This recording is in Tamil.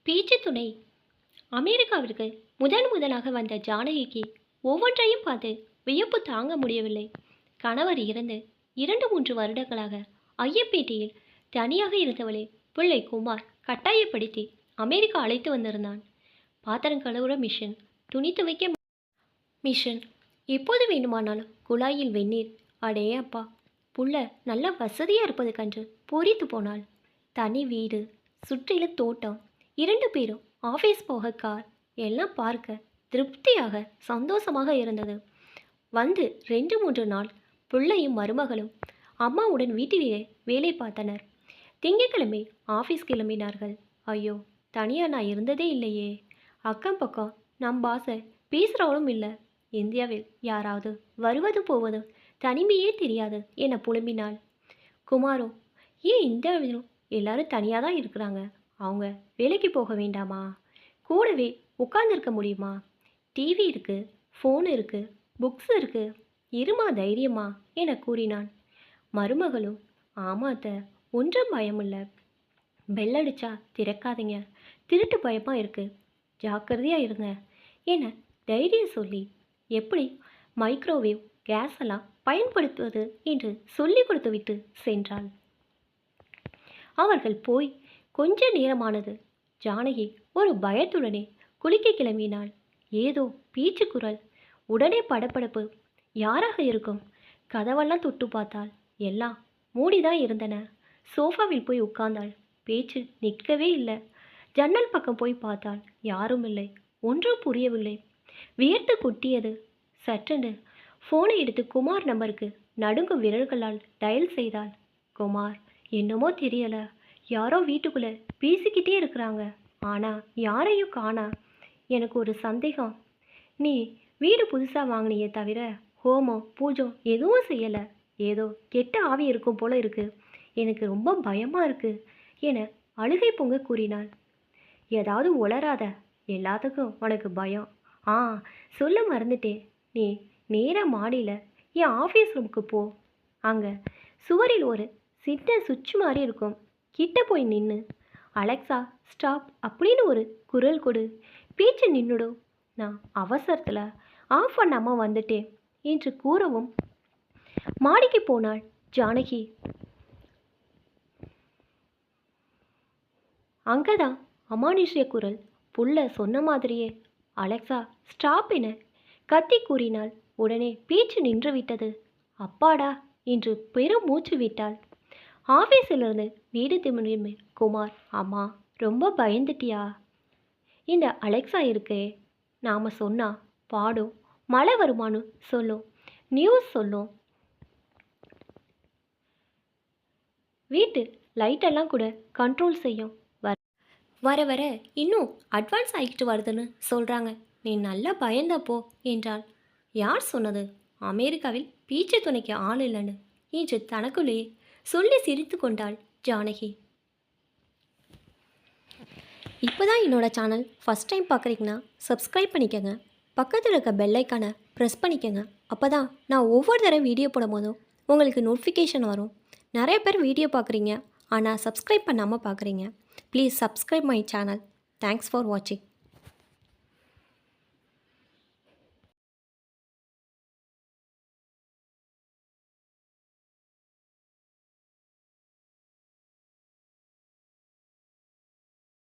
பேச்சு துணை. அமெரிக்காவிற்கு முதலாக வந்த ஜானகிக்கு ஒவ்வொன்றையும் பார்த்து வியப்பு தாங்க முடியவில்லை. கணவர் இறந்து 2-3 வருடங்களாக ஐயப்பேட்டையில் தனியாக இருந்தவளை பிள்ளை குமார் கட்டாயப்படுத்தி அமெரிக்கா அழைத்து வந்திருந்தான். பாத்திரம் கழுவுற மிஷின், துணி துவைக்க மிஷின், எப்போது வேண்டுமானாலும் குழாயில் வெந்நீர். அடே அப்பா, புள்ள நல்ல வசதியாக இருப்பது கன்று பொறித்து போனாள். தனி வீடு, சுற்றிலும் தோட்டம், 2 பேரும் ஆஃபீஸ் போக கார், எல்லாம் பார்க்க திருப்தியாக சந்தோஷமாக இருந்தது. வந்து 2-3 நாள் பிள்ளையும் மருமகளும் அம்மாவுடன் வீட்டிலேயே வேலை பார்த்தனர். திங்கட்கிழமை ஆஃபீஸ் கிளம்பினார்கள். ஐயோ, தனியாக நான் இருந்ததே இல்லையே. அக்கம் பக்கம் நம் பாசை பேசுகிறவளும் இல்லை. இந்தியாவில் யாராவது வருவது போவது தனிமையே தெரியாது என புலம்பினாள். குமாரோ, ஏன் இந்தியாவிலும் எல்லாரும் தனியாக தான் இருக்கிறாங்க, அவங்க வேலைக்கு போக வேண்டாமா? கூடவே உட்கார்ந்துருக்க முடியுமா? டிவி இருக்குது, ஃபோன் இருக்குது, புக்ஸ் இருக்குது, இருமா தைரியமா என கூறினான். மருமகளும், ஆமாத்த, ஒன்றும் பயமில்லை, பெல்லடிச்சா திறக்காதீங்க, திருட்டு பயமாக இருக்குது, ஜாக்கிரதையாக இருங்க என தைரியம் சொல்லி எப்படி மைக்ரோவேவ் கேஸ் எல்லாம் பயன்படுத்துவது என்று சொல்லி கொடுத்துவிட்டு சென்றாள். அவர்கள் போய் கொஞ்ச நேரமானது. ஜானகி ஒரு பயத்துடனே குளிக்க கிளம்பினாள். ஏதோ பேச்சு குரல், உடனே படபடப்பு. யாராக இருக்கும்? கதவெல்லாம் தொட்டு பார்த்தாள். எல்லாம் மூடிதான் இருந்தன. சோஃபாவில் போய் உட்கார்ந்தாள். பேச்சு நிற்கவே இல்லை. ஜன்னல் பக்கம் போய் பார்த்தாள். யாரும் இல்லை. ஒன்றும் புரியவில்லை. வியர்த்து கொட்டியது. சற்றென்று ஃபோனை எடுத்து குமார் நம்பருக்கு நடுங்கும் விரல்களால் டயல் செய்தாள். குமார், என்னமோ தெரியல, யாரோ வீட்டுக்குள்ளே பேசிக்கிட்டே இருக்கிறாங்க, ஆனால் யாரையும் காணா. எனக்கு ஒரு சந்தேகம், நீ வீடு புதுசாக வாங்கினியே தவிர ஹோமம் பூஜம் எதுவும் செய்யலை. ஏதோ கெட்ட ஆவி இருக்கும் போல இருக்கு. எனக்கு ரொம்ப பயமாக இருக்கு என அழுகை பொங்க கூறினாள். ஏதாவது உளராத, எல்லாத்துக்கும் உனக்கு பயம். சொல்ல மறந்துட்டேன், நீ நேராக மாடியில் என் ஆஃபீஸ் ரூமுக்கு போ. அங்கே சுவரில் ஒரு சின்ன சுவிட்ச் மாதிரி இருக்கும். கிட்ட போய் நின்று அலெக்சா ஸ்டாப் அப்படின்னு ஒரு குரல் கொடு. பேச்சு நின்றுடும். நான் அவசரத்தில் ஆஃப் பண்ணாமல் வந்துட்டேன் என்று கூறவும் மாடிக்கு போனாள் ஜானகி. அங்கதான் அமானுஷ்ய குரல். புள்ள சொன்ன மாதிரியே அலெக்சா ஸ்டாப் என கத்தி கூறினாள். உடனே பேச்சு நின்று விட்டது. அப்பாடா என்று பெரும் மூச்சு விட்டாள். ஆஃபீஸிலிருந்து வீடு திரும்பிய குமார், அம்மா ரொம்ப பயந்துட்டியா? இந்த அலெக்சா இருக்கே, நாம் சொன்னா பாடும், மழை வருமானு சொல்லும், நியூஸ் சொல்லும், வீட்டு லைட்டெல்லாம் கூட கண்ட்ரோல் செய்யும். வர வர இன்னும் அட்வான்ஸ் ஆகிட்டு வருதுன்னு சொல்கிறாங்க. நீ நல்லா பயந்தப்போ என்றாள். யார் சொன்னது அமெரிக்காவில் பேச்சு துணைக்கு ஆள் இல்லைன்னு என்று தனக்குள்ளேயே சொல்லி சிரித்து கொண்டாள் ஜானகி. இப்போ தான் என்னோடய சேனல் ஃபஸ்ட் டைம் பார்க்குறீங்கன்னா சப்ஸ்கிரைப் பண்ணிக்கோங்க. பக்கத்தில் இருக்க பெல்லைக்கானை ப்ரெஸ் பண்ணிக்கோங்க. அப்போ தான் நான் ஒவ்வொரு தடவை வீடியோ போடும் போதும் உங்களுக்கு நோட்டிஃபிகேஷன் வரும். நிறைய பேர் வீடியோ பார்க்குறீங்க, ஆனால் சப்ஸ்கிரைப் பண்ணாமல் பார்க்குறீங்க. Please subscribe my channel. Thanks for வாட்சிங்.